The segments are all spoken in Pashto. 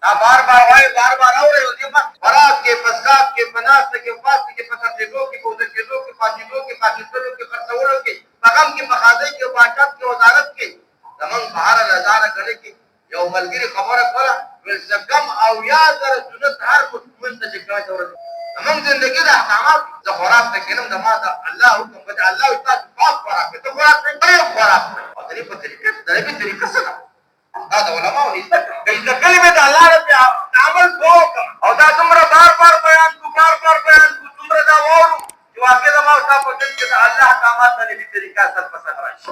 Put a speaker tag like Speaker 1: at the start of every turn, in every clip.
Speaker 1: دا بار بار اوري او دې ما فراق کې فساد کې پناست کې فاست کې پسندګو کې پوزه کې لو کې پاتېدو کې پاکستانو کې خرڅولو کې پیغام کې مخاذي کې واټات کې وزارت کې زمون بهر نظر کړي کې یو ملګری خبره کړه ول زکم او یا در سنت هر مسلمان ته څنګه ضرورت زمون زندگی د احکامات د خوراک ته کلم د ما دا الله حکم بده الله استاد پاک خوراک ته خوراک نه خوراک او دې په طریقه سره دا د علماء عزت کوي د کلمې د الله رب عمل وکم او دا څومره بار بیان کو څومره دا وورو چې واقع د ما او تاسو ته چې الله احکامات په دې طریقه سره پسند راشي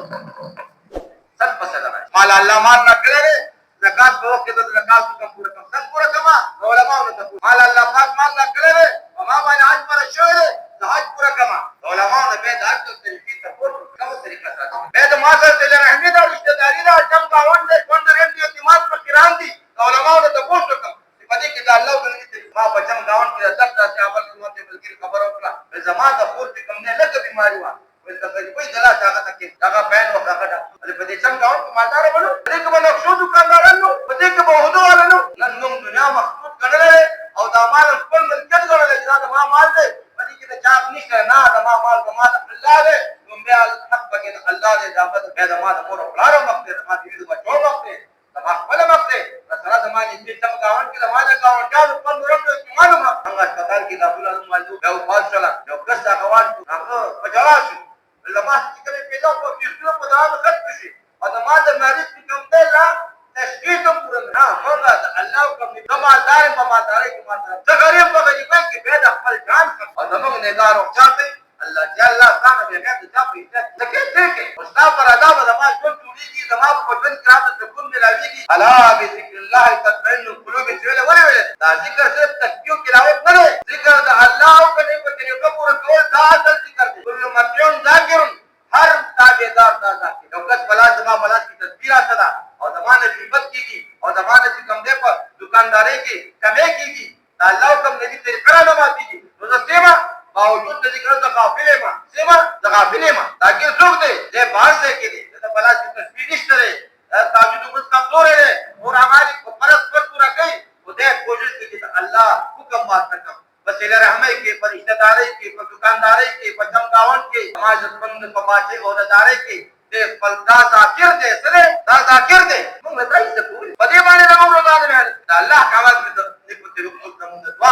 Speaker 1: مال الله مار نه کړي زکات په وخت د زکات حکم پورا کما علماء نو ته مال الله پاک مال نه کړي او ما باندې حج پر شوړي د حج پورا کما علماء نو به د حج طریقې ته کومه طریقه سره به د ما سره د رحمت او رشتہ داری دا چم باوند دې اعتماد پر قران دي علماء نو ته پوښتنه کوم په دې کې د الله غني ما بچم گاون کې تک تاسو عمل کوم ته بلکې خبر وکړه زما د خور کې کوم نه لکه بیماری وا ول د غریبۍ دلا څنګه تک دا بین وکړه په دې څنګه گاون کې مالدار بنو دې کې باندې شو دکاندارانو په دې کې به هدو ولنو نن نوم دنیا مخصوص کړل او دا مال خپل ملکیت ګڼل چې دا ما مال دی په دې کې د چاپ نشته نه دا ما مال دا الله دی نوم به حق پکې الله دی دا به د ما د مور پلارو مخته ما دې د بچو مخته ما خپل مخته سره زمانه دې تم گاون کې زمانه گاون جان خپل نورم کې معلومه څنګه هسپتال کې داخل مالو یو فاصله یو کسه غواړ هغه پجاش لما چې کله پیدا په فیصله په دغه خط شي او د ما د مریض کوم دی لا تشخیص پورا نه هغه د الله کوم د مالدار په مالداري کې مالدار د غریب په غریبۍ کې به د خپل جان او د موږ نه دارو چاته الله جل تعالی به غږ د چاپې لکه څنګه استاد پر ادا د ما ټول ټولېږي د ما په ژوند کې راځي ته کوم ملاويږي الا بذكر الله تطمئن القلوب چې ولې دا ذکر صرف تکیو کې راوت نه ذکر د الله او کني په طریقه پورا ټول دا اصل ذکر دی کل متيون ذاکر هر تابعدار دا ذاکر یو کس بلا جما بلا کی تدبیر اصلا او زمانه غیبت کیږي او زمانه چې کم دی په دکانداري کې کمې کیږي دا الله کوم نبی طریقه نه ماتيږي نو څه باوجود د ذکر د غافلې ما سیما د غافلې ما دا کې څوک دی د باز دی کې دی د بلا چې تسبیح نشته دی تاجد بس کمزور دی اور ہماری فرض پر پورا کوي او دې کوشش کوي چې الله حکم مات کړي بس له رحمه کې پر رشتہ داري کې پر دکانداري کې پر چمکاون کې سماج بند په ماته او داري کې دې خپلدا ذاکر دې سره دا ذاکر دې موږ نه تاسو ته په دې باندې موږ روزانه نه دا الله کاوه دې په دې رکوع ته موږ دوه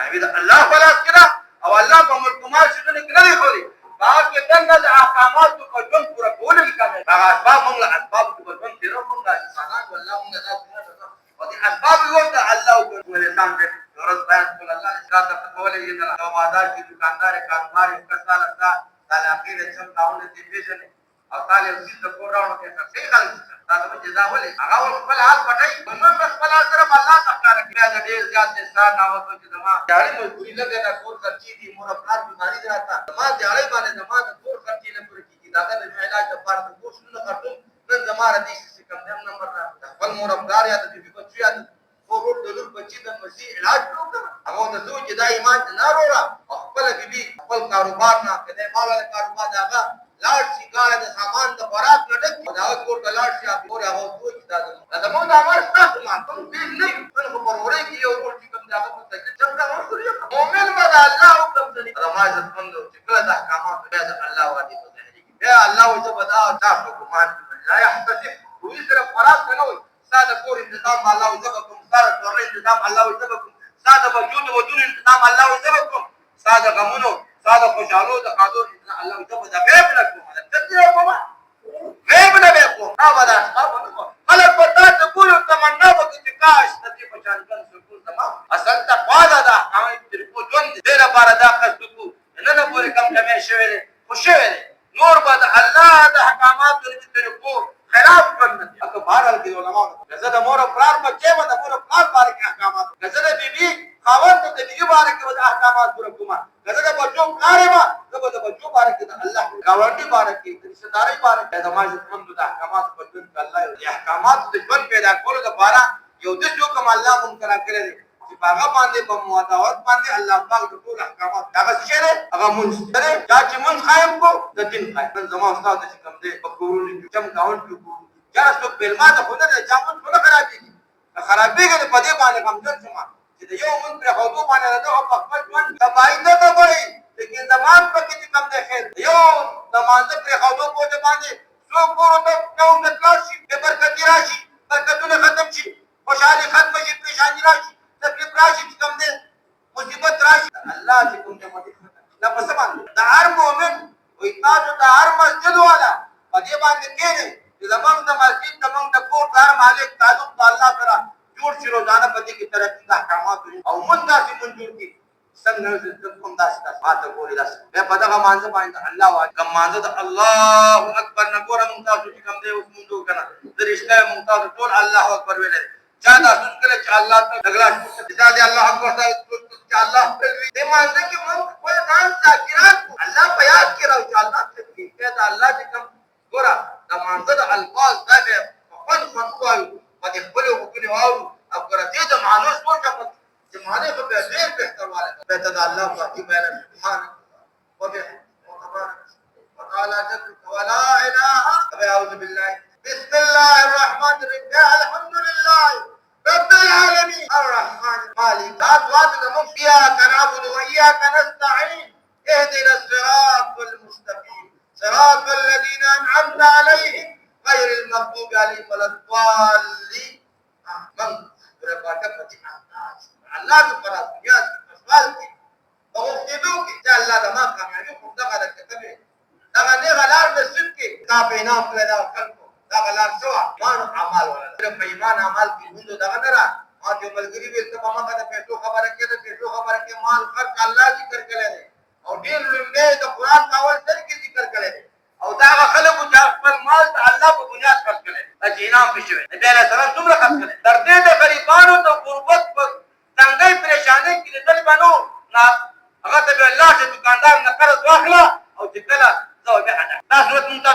Speaker 1: کوي دا الله خلاص کړه او الله په ملک ما شنو کې نه دی خوري باغ کې څنګه د احکامات په جون پورا کول کې کامل هغه اسباب موږ اسباب په جون کې نو موږ انسانان والله موږ ذات نه او دي اسباب یو ته الله او انسان دې ضرورت بیان کول الله اسلام ته کولې دي نو مادار کې دکاندار کاروبار کسان تا علاقې له څنګه داونه دي پیژنې او تعالی دې ته کوراو کې څه خلک تاسو جزا ولې هغه خپل حال پټای موږ خپل سره الله تعالی کې دا ډېر زیات انسان ناوته چې زما جاري مزدوري نه ده کور خرچي دي مور خپل بیماری راته زما جاري باندې زما د کور خرچي نه پوره کیږي دا د علاج لپاره د کوښښ نه کړم نن زما ردي چې کوم نمبر خپل مور خپل یا د دې بچو یا ورور د لور بچي د مسیح علاج وکړه هغه د زوج د ایمان نه وروړه خپل بیبي خپل کاروبار نه کده مال له کاروبار داغه لاړ شي ګاله د سامان د خوراک نه ډک دا کور ته لاړ شي او هغه دوی دا زموږ د امر تاسو ما کوم دې نه په پرورې کې یو ورته کوم دا په تکلیف څنګه ورسوري مؤمن به الله حکم دي نماز څنګه چې کله د احکامات به الله وادي په ځای کې یا الله وجبدا تاسو حکمان لا يحتسب وې سره خوراک نه وي ساده کور انتظام الله وجبکم ساده کور انتظام الله وجبکم ساده وجود ودون انتظام الله وجبکم ساده غمونو ساده خوشالو د قادر الله وجبدا غیب لكم تدري کومه غیب نه وکړو دا ودا خلک پتا ته کول تمنا وکړي کاش د دې په شان کن سکول تمام اصل ته قاعده ده هغه تر کو ژوند دې لپاره دا قصد کو نه نه پورې کم کمې شوی خوشوي نور بعد الله د احکامات د طریقو خلاف ژوند اته بهرال کې علماء غزه د مور پلار مکه و د مور پلار بارک احکامات غزه د بیبي خاوند د بیبي بارک د احکامات پر کومه غزه د بچو کارې ما د بچو بارک د الله گاونډي بارک د رشتہ داري بارک د سماج ژوند د احکامات په ژوند الله د احکامات د ژوند پیدا کولو لپاره یو د حکم الله مونږ کرا کړی چې هغه باندې په موادات باندې الله پاک د ټول احکامات هغه څه دی هغه مونږ سره چې مونږ قائم کو د دین قائم زموږ استاد چې کوم دی په کورونو کې چم کاون کې یا څو بلما د خدای د جامن څخه خرابېږي خرابېږي نو په دې باندې غمجن شوم چې د یو مونږ پرېښودو باندې د دغه په خپل ژوند تباهي نه ته وایي لیکن زمان پکې چې کوم دی خیر یو د مانځه پرېښودو پورې باندې څوک کورو ته کوم د خلاص شي بې برکتي را شي برکتونه ختم شي خوشحالي ختمه شي پریشاني را شي تکلیف را شي چې کوم دی مصیبت را شي الله چې کوم نعمتي دا په څه باندې د هر مؤمن وایي تاسو د هر مسجد والا په دې باندې کښېنئ چې زمونږ د مسجد زمونږ د کور د هر مالک تعلق د الله سره جوړ شي روزانه په دې کې ترقي د احکاماتو او مونږ داسې منظور کړي څنګه کوم داسې ماته ګوري داسې بیا په دغه مانځه باندې الله وایي کوم مانځه د الله اکبر نه ګوره مونږ تاسو چې کوم دی اوس مونږ که نه د رښتیا مونږ تاسو ټول الله اکبر ویلی چا دا سوچ کړی چې الله ته د ګلاس دا دی الله اکبر چې الله دې مانځه کې مونږ خپل ځان ذاکران الله په یاد کې راو چې الله تکلیف دا الله چې کوم ګوره د مانځه د الفاظ دا بیا په خوند وایو په دې خپلو حقونو واورو او ګوره دې د معنو سوچه چې معنی په ډېر بهتر والی بهته د الله پاکي بیان سبحانه وتبارك وتعالى جدك ولا اله اعوذ بالله بسم الله الرحمن الرحيم الحمد لله رب العالمين الرحمن المالك ذات وعد إياك نعبد وإياك نستعين اهدنا الصراط المستقيم صراط الذين أنعمت عليهم غير المغضوب عليهم ولا الضالين من برکات فتح الله پر دنیا کې سوال کوي او غوښتنو کې چې الله د ما کامیابی خو دغه د کتابه دغه نه غلار د سکه کا په نام کړه دا خلکو دا غلار شو مان اعمال ولا په ایمان عمل کې موږ دغه نه را ما ته ملګری به ته ما د پیسو خبره کې د پیسو خبره کې مال خرڅ الله ذکر کړي او ډېر لږه د قران کاول تر کې ذکر کړي او دا خلکو چې خپل مال ته الله په بنیاد خرڅ کړي چې انعام پېښوي نبی علیه السلام څومره خرڅ کړي تر دې د غریبانو د غربت په څنګه پریشانې کې دل بنو نه هغه ته الله چې دکاندار نه قرض واخلا او چې کله زو به حدا دا صورت مونږ ته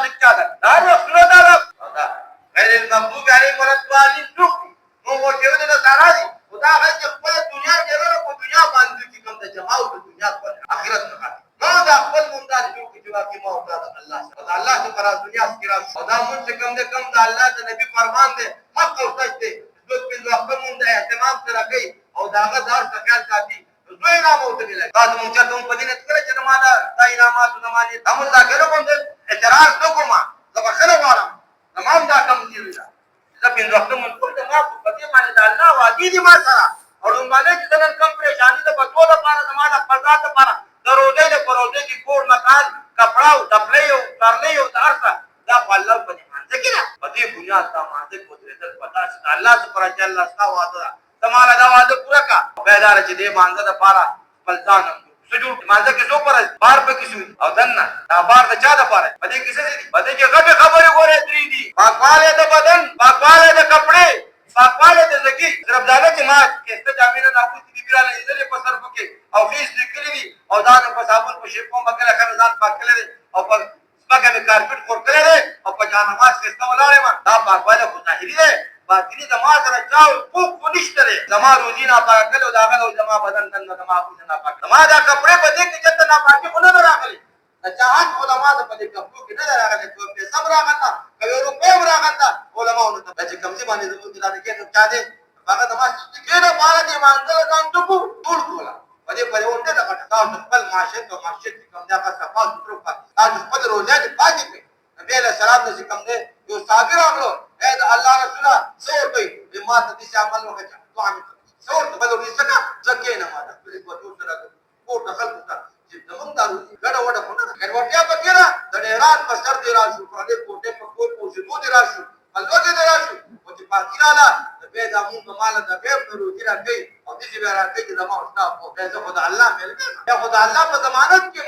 Speaker 1: دا صورت دا غیر المغضوب علیهم ولا الضالین نو ورته د سارا دي خدا هغه چې خپل دنیا کې ورته په دنیا باندې چې کوم د جماعت د دنیا په آخرت نه نو دا خپل مونږ ته چې واقعي مو الله سره الله ته پر دنیا کې راځي خدا مونږ چې کوم د الله د نبی فرمان دی حق او سجده د په وخت مونږ د اهتمام سره کوي او داغه دار خیال ساتي دوی نام او ته لګي تاسو مونږ ته په دې نه کړی چې زمانہ د انعامات زمانه هم ذکر کوم دې اعتراض وکما زبخره وارم تمام دا کم دي دا په وخت مونږ ټول ما په دې باندې د الله وادي دي ما سره او باندې چې نن کم پریشانی ده په ټول لپاره زمانہ فزات لپاره دروځي د پروژې کې کور مکان کپڑا او تپلې او ترلې او تارسا دا په الله په باندې کې په دې بنیاد تا باندې قدرت پتا چې الله سبحانه الله ستا وعده تمہارا دا وعده پورا کا بیدار چې دې باندې د پاره بلځان سجود مانځه کې څو پر بار په کې شو او دنه دا بار د چا د پاره په دې کې څه دي په دې کې غټه خبره ګوره درې دي پاکواله د بدن پاکواله د کپڑے پاکواله د زکی رب داله چې ما کې ست جامینه ناقص دي بیراله دې په صرف کې او فیس لیکلي دي او دا په صابون په شیپو مګره خزان پاکله او په سپګه کارپټ خور کړل او په جانماز کې استولاله ما دا پاکواله خو ظاهري ده باطنی زما سره چاو پوک نشته زما روزي نه پاکل او داخل او زما بدن تن زما خو نه پاک زما دا کپڑے په دې کې چې نه پاکي خو نه راغلي چاهت علماء په دې کپړو کې نه راغلي ته په صبر راغتا کوي روپې راغتا علماء نو ته چې کمزې باندې زموږ د کې څه چا دې هغه د ما چې نه باندې دې مانځل کان ته ټول کولا په دې په وخت دا کټاو خپل معاشره او معاشره کوم دا کا صفات سترو کا تاسو خپل روزه دې پاکي کړئ نبی علیہ السلام نے کوم دې یو صابر راغلو اے الله رسول سور کوي ما ته دې عمل وکړه تو عامل سور ته بلو دې څنګه ځکه نه ما ته په تو سره کو دخل وکړه چې زمونږ دارو ګډه وډه خونه ګډوډیا پکې را د ایران په سر دی راشو په دې کوټه په کور پوجو دی راشو بلګو دی راشو او چې پاکیراله د به د مون کمال د به نورو دی راځي او دې به راځي چې زموږ استاد په دې خدای الله مې یا خدای الله په ضمانت کې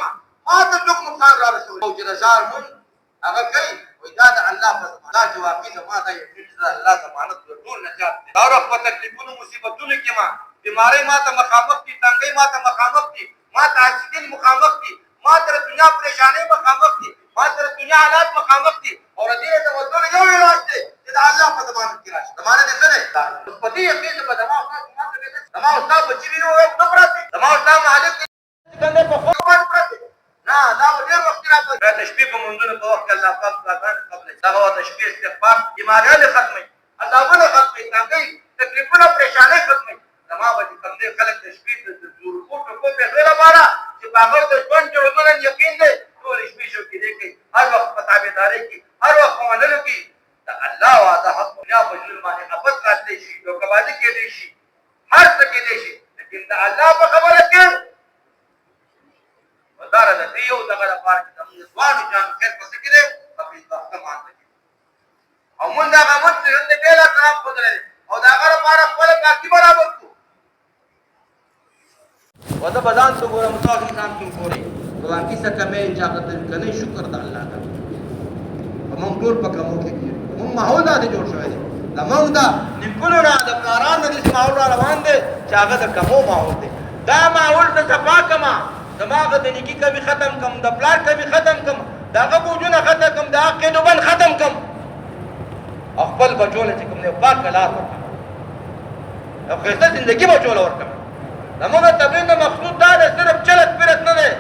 Speaker 1: ما ته څوک نقصان را رسول او چې رضار مون هغه کوي وای دا د الله په ضمانت دا واقعي زموږ د یقین الله ضمانت ټول نجات دی دا رخ په تکلیفونو مصیبتونو کې ما بیماری ما ته مخامخ دي تنګي ما ته مخامخ دي ما ته اکسیدن مخامخ دي ما تر دنیا پریشانی مخامخ دي ما تر دنیا حالات مخامخ دي اور دې ته وځول یو علاج دی چې د الله په ضمانت کې راشي ضمانت دې نه په دې یقین په دماغ استاد په چې وینو یو نفرت دماغ استاد مالک څنګه په خو باندې پرته نه دا ډېر وخت راځي د تشبیه په منځونو په وخت الله پاک قبل دا هو تشبیه استغفار بیماریاں ختمي عذابونه ختمي څنګه تکلیفونه پریشانۍ ختموي زما به چې کوم دی خلک د شپې د زورکو ټکو پیسو لپاره چې په هغه د ژوند جوړېدو یقین دی ټولې شپې شوقېدې کوي هر وخت په تابعدارۍ کې هر وخت په منلو کې د الله وعده حق دنیا په ژوند باندې افت راتلی شي دوکهبازي کېدی شي هر څه کېدی شي لیکن د الله په خبره کې وداره د دې یو دغه لپاره چې زموږ ځوانو جانو خیر پسې کې دی په بېځاخته مانده کې او مونږ هغه مونږ چې د بېله سلام ښودلی دی او د هغه لپاره خپله کاکي برابر کړو و زه به ځان ته ګورم تاسو ځان ته ګورئ په واقعي څه کمی چې هغه کنۍ شکر د الله ده په مونږ ټول په کمو کې کېږو مونږ ماحول داسې جوړ شوی دی د مونږ د نیکونو نه د پلارانو نه داسې ماحول را روان دی چې هغه د کمو ماحول دی دا ماحول زه صفا کړمه زما هغه د نیکي کمي ختم کړم د پلار کمي ختم کړم د هغه بوجونه ختم کړم د هغه قیدوبند ختم کړم او خپل بچو له چې کوم دی پاکه لار ورکړم او ښایسته زندګي بچو له ورکړم زموږ تبلیغ نه مقصود دا دی صرف چلت پرت نه دی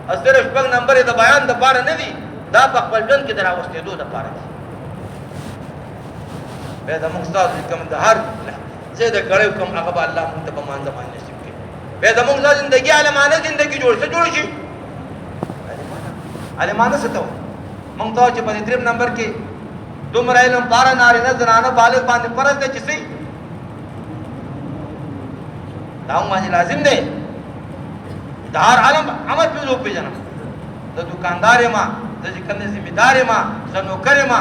Speaker 1: او صرف شپږ نمبر د بیان دپاره نه دي دا په خپل ژوند کې د راوستېدو دپاره دي بیا زموږ ستاسو چې کوم د هر ځای د کړیو کوم هغه به الله مونږ ته په مانځه باندې نصیب کړي بیا زموږ دا زندګي عالمانه زندګي جوړ څه جوړ شي عالمانه څه ته وایي مونږ ته چې په دې درېیم نمبر کې دومره علم پاره نارینه زنانه بالغ باندې فرض دی چې څه دا هم باندې لازم دی د هر عالم عمل پرې وپېژنم زه دوکاندار یم زه چې کوم دی ذمېدار یم زه نوکر یم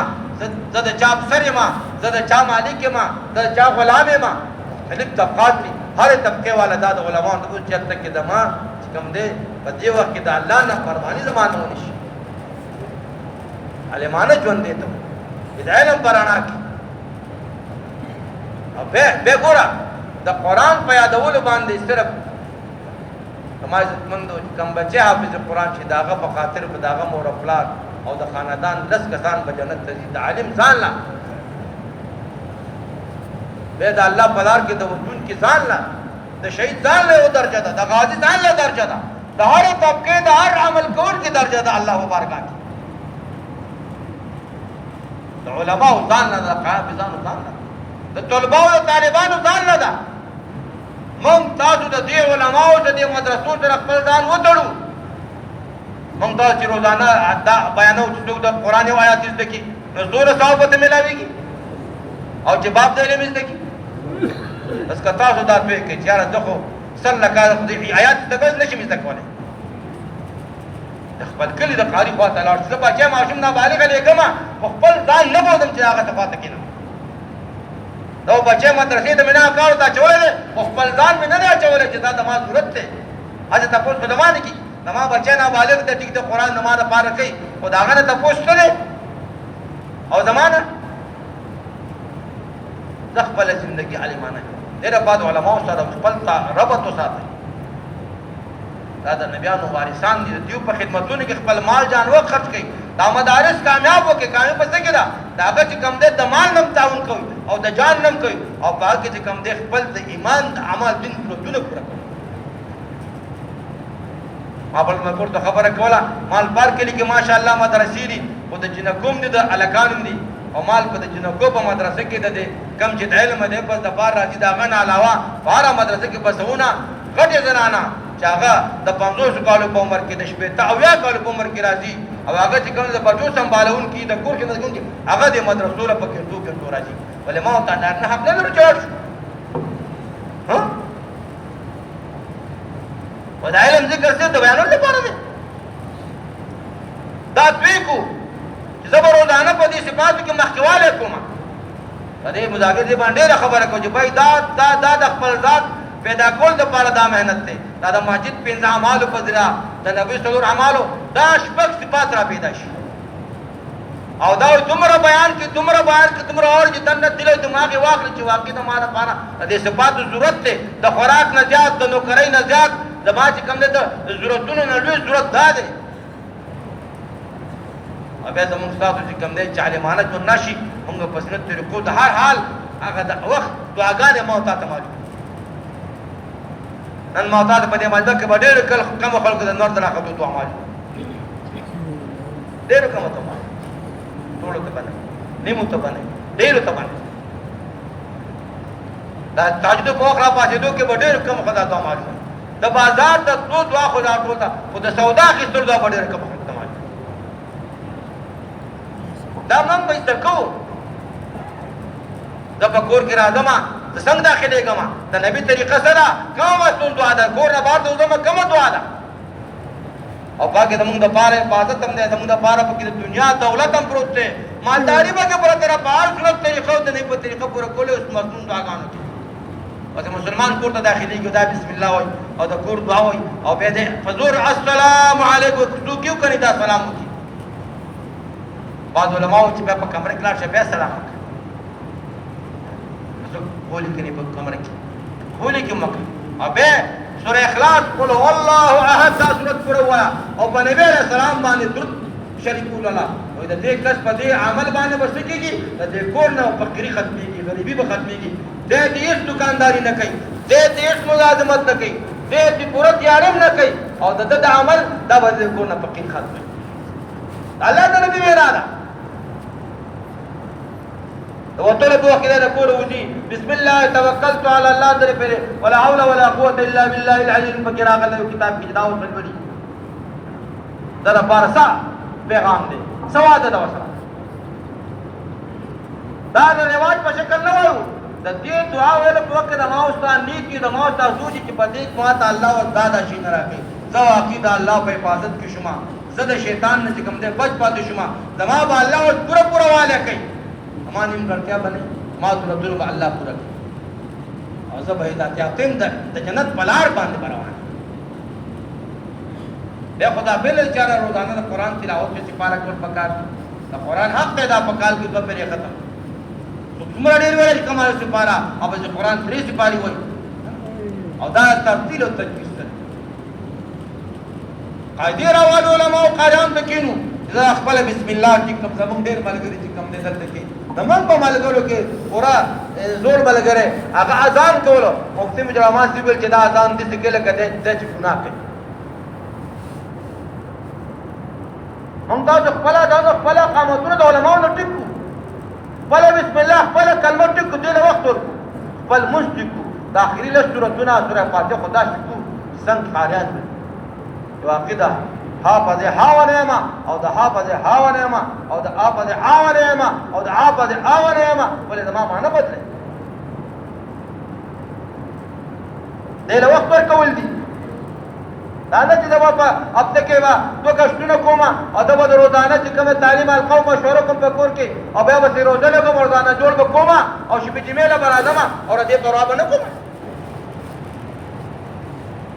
Speaker 1: زه د چا افسر یم زه د چا مالک یم زه د چا غلام یم مختلف طبقات دي هرې طبقې والا دا د علماو ته اوس چېرته کې زما چې کوم دی په دې وخت کې د الله نافرماني زما نه ونشي عالمانه ژوند دی ته د علم په رڼا کې او بیا ګوره د قرآن په یادولو باندې صرف زما عزتمندو کوم بچی حافظ قرآن شي د هغه په خاطر په د هغه مور او پلار او د خاندان 10 کسان به جنت ته ځي د عالم ځان له بیا د الله په لار کې د وجود کې ځان له د شهید ځان له یو درجه ده د غازي ځان له درجه ده د هرې طبقې د هر عمل کوونکي درجه ده الله مبارکه کې د علماو ځان نه ده د حافظانو ځان نه د طلباو د طالبانو ځان نه ده مونږ تاسو د دې علماو د دې مدرسو سره خپل ځان وتړو مونږ تاسو چې روزانه دا بیانو چې څوک د قرآن یو آیات زده کړي نو زوره ثواب ورته میلاویږي او چې باب د علم زده کړي بس که تاسو دا پوه کړئ چې یاره زه خو سل لکه آیات زده کړل نه شم زده کولی د خپل کلي د قاري خوا ته لاړ شو زه بچی ماشوم نابالغه لېږمه خو خپل ځان نه بولم چې هغه ته پاته کېنم دا بچی مدرسې ته مې نه کارو ته اچولی دی خو خپل ځان مې نه دی اچولی چې دا زما ضرورت دی هسې تپوس خو زما نه کېږي زما بچی نابالغ دی ټیک د قرآن زما دپاره کوي خو د هغه نه تپوس څه دی او زما نه زه خپله زندګي عالمانه دې لپاره د علماو سره خپل ربط وساتئ دا د نبیانو وارثان دي د دیو په خدمتونو کې خپل مال جان وخت خرڅ کړي دا مدارس کامیاب وکړي کامیاب په څه کې ده د هغه چې کوم دی د مال نه تعاون کوي او د جان نه کوي او په هغه کې چې کوم دی خپل د ایمان د عمل دین ضرورتونه پوره کوي ما بل مکور ته خبره کوله مال پار کلي کې ماشاءالله مدرسې دي خو د جنکو هم دي د هلکانو هم دي او مال په د جنکو په مدرسه کې د کم چې د علم دی بس د پار راځي د هغه نه علاوه په هره مدرسه کې بسونه غټې زنانه چې هغه د 50 کالو په عمر کې د 80 کالو په عمر کې راځي او هغه چې کوم د بچو سنبالونکي د کور کې مدرسې هغه د مدرسو له پکې ټوکې راځي ولې ما ته نه حق نه لري چاړ ها و د علم ذکر څه د بیانولو لپاره دی دا دوی کو چې زه به روزانه په دې صفاتو کې مخکېوالی کوم په دې مذاکرې باندې ډېره خبره کوم چې بھائی دا د خپل ذات پیدا کول دپاره دا محنت دی دا د مسجد 15 اعمالو په ذریعه د نبي څلور اعمالو دا شپږ صفات را پیدا شي او دا دومره بیان کې دومره اور چې دنه دل دماغ واخلي چې واقعي د ما لپاره د دې صفاتو ضرورت دی د خوراک نه زیات د نوکرۍ نه زیات د ما چې کوم دی د ضرورتونو نه لوی ضرورت دا دی او بیا زموږ ستاسو چې کوم دی چې عالمانه ژوند نه شي موږ په سنت طریقو د هر حال هغه د وخت دعاګانې ما تا ته معلوم نن ما تا ته په دې مجلس کې به ډېرو کمو خلکو د نور د راختو دعا معلوم ډېرو کمو ته معلوم ټولو ته به نه نیمو ته به نه ډېرو ته به نه
Speaker 2: دا تهجد په وخت را پاسېدو کې به ډېر کم خدا ته معلومه د بازار ته تلو دعا خو دا ټول ته خو د سودا اخېستلو دا به ډېر کم خلکو ته معلومه دا موږ به زده کوو زه په کور کې راځم زه څنګه داخلېږم د نبي طریقه څه ده کومه مستون دعا ده کور نه بهر ته وځم کومه دعا ده او پاکې زموږ دپاره حفاظت هم دی زموږ دپاره پکې د دنیا دولت هم پروت دی مالداري پکې پرته ده په هر صورت طریقه او د نبي په طریقه پوره کولې اوس مضمون دعاګانو کې بس مسلمان کور ته داخلېږي دا بسم الله وایي او د کور دعا وایي او بیا دې په زور السلام علیکم څوک یو کني دا سلام وکړي بعض علماو چې بیا په کمره کې لاړ شي بیا سلام وکړي بولي کني په کمره کې بولي کې مکه او بیا سورہ اخلاص قل هو الله احد دا سورۃ پوره وایه او په نبی علیہ السلام باندې درود شریف الله او د دې کس په دې عمل باندې بس کېږي د دې کور نه فقيري ختميږي غريبي به ختميږي دې هیڅ دکانداري نه کوي دې هیڅ ملازمت نه کوي دې پوره تیارم نه کوي او د عمل دا به دې کور نه فقير ختمي الله د نبی اراده وطلب وكذا نقول ودي بسم الله توكلت على الله در پھر ولا حول ولا قوه الا بالله العلي الفقير اغل کتاب کی دعوت بنبڑی در بارسا پیغام دے سواد دا وسره دا رواج په شکل نه وایو د دې دعا ویل په وخت د ماوستان نیکی د ماوستا سوچ چې په دې ما ته الله او دادا شي نه راکې زه عقیده الله په حفاظت کې شوما زه د شیطان نه کوم دې بچ پاتې شوما زما به الله او پورا واله کوي ما نیم ګټیا باندې ما ته رسول الله پورا کوي او زه به دا تیم د جنت بلار باندې روان بیا خدا بل چاره روزانه د قران تلاوت کې سپاره کول پکار د قران حق پیدا پکال کې په پیری ختم څومره ډیر ویل کمال سپاره او د قران 3 سپاری وای او دا ترتیل او تجوید سره قاعده راوالو علماء قران ته کینو اذا خپل بسم الله چې کوم زمون ډیر ملګری چې کوم دې دلته کې دمن په ملګرو کې پورا زور ملګری هغه اذان کولو مفتي مجرمان سی بل چې دا اذان دې څه کې لګه دې چې ګناه کوي هم دا خپل قامتونه د علماء نه ټکو خپل بسم الله خپل کلمه ټکو دې وخت ورکو خپل مشتکو د اخري له سورتونه سوره فاتحه خدا شکو څنګه خاریان یو عقیده حافظ حاونهما او د حافظ حاونهما او د حافظ حاونهما او د حافظ حاونهما ولې زما معنی بدله دې له وخت ورکول دي دا نه چې دا په هفته کې با دوه کښتونه کومه او دا به روزانه چې کومه تعلیم القوم مشوره کوم په کور کې او بیا به روزه لګم روزانه جوړ به کومه او شپې جمعې له برادم او دې پروا به نه کوم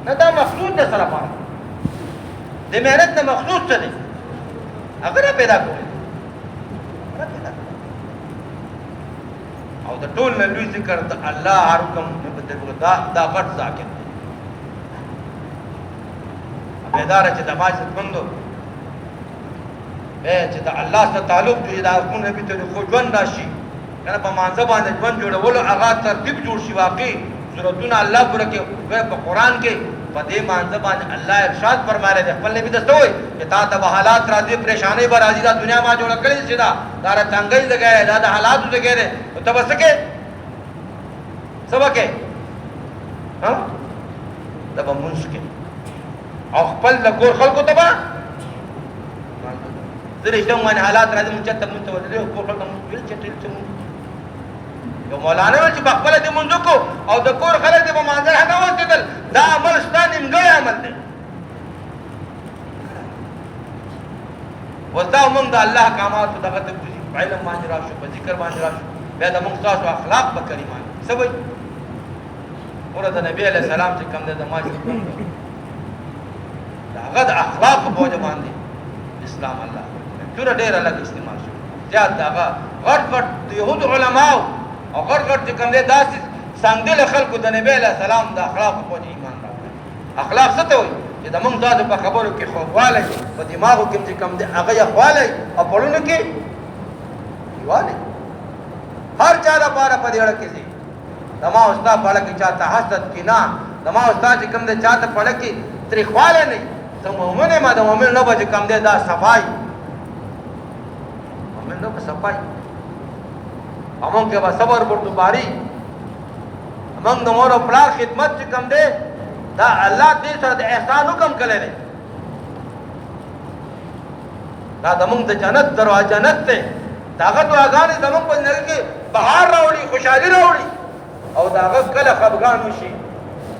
Speaker 2: نه دا مقصود ده سره پاره د مهنت نه مقصود څه دی هغه پیدا کوي او د ټول نه لوی ذکر د الله هر کوم په دې دا غټ ذکر بیدار چې د ماجد مندو چې د الله سره تعلق دی دا خو نبی ته خو ژوند راشي کنه په مانځ باندې ژوند جوړولو هغه ترتیب جوړ شي واقعي ضرورتونه الله پوره کې په قران کې په دې مانځ باندې الله ارشاد فرمایلی دی خپل نبی ته وایي چې تا ته به حالات راځي پریشانی به راځي دا دنیا ما جوړ کړی چې دا را څنګه لګای دا د حالاتو لګای او ته بس کې سبکه ها دا به مونږ کې او خپل لګور خلکو ته به زری شته باندې حالات راځي مونږ ته مونږ ته ولې او خپل ته مونږ چټل چې یو مولانا ول چې خپل دې مونږ کو او د کور خلک دې په مانځه نه وځدل دا عمل ستانه نیمګړی عمل دی ودا مونږ د الله احکامات دغه ته کوي علم باندې راشو په ذکر باندې راشو بیا د مونږ تاسو اخلاق په کریمان سبي ورته نبی علیہ السلام چې کوم د ماجد هغه د اخلاق په وجه باندې اسلام الله جوړ ډېر الګ استعمال شو زیات دغه غټ يهود علماء او غټ چې کوم داسې څنګه خلکو د نبی له سلام د اخلاق په وجه ایمان راوړل اخلاق څه ته وایي چې د موږ ذات په خبرو کې خوواله په دماغو کې چې کوم هغه خوواله او پړونو کې دیواله هر چا لپاره په دې اړه کې دي دما استاد پړه کې چاته حسد کینا دما استاد چې کوم دې چاته پړه کې تری خواله نه ته مؤمن ما د مؤمن نه بچ کم دې دا صفای مؤمن نو صفای امون کې با صبر بردباری موږ د مور او پلار خدمت چې کوم دی دا الله دې سره د احسان حکم کړی دی دا زموږ د جنت دروازه جنت دی د هغه دعاګانې زموږ په زندګۍ کې بهار راوړي خوشحالي راوړي او د هغه کله خفګان وشي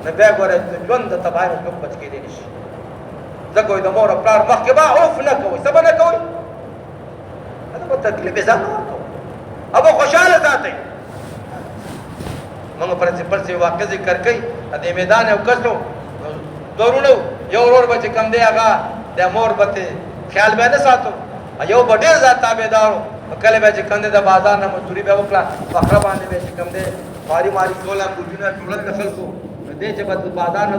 Speaker 2: نو بیا ګوره د ژوند د تباهۍ نه څوک بچ کېدی نه شي ځکه وایي د مور او پلار مخکې به اوف نه کوئ څه به نه کوئ هغه به تکلیف ځان نه ورکوئ او به خوشحاله ساتئ موږ پرنسپل سے واقع ذکر کوي د میدان یو کس و دورونه یو ورور به چې کوم دی هغه د مور به خیال به نه ساتو یو به ډېر زیات تابعدار و کله به چې کوم دی د بازار نه مزدوري به وکړه په خره باندې به چې کوم دی ماري ماري ټوله بوجونه ټولل د خلکو نو دې چې به د بازار نه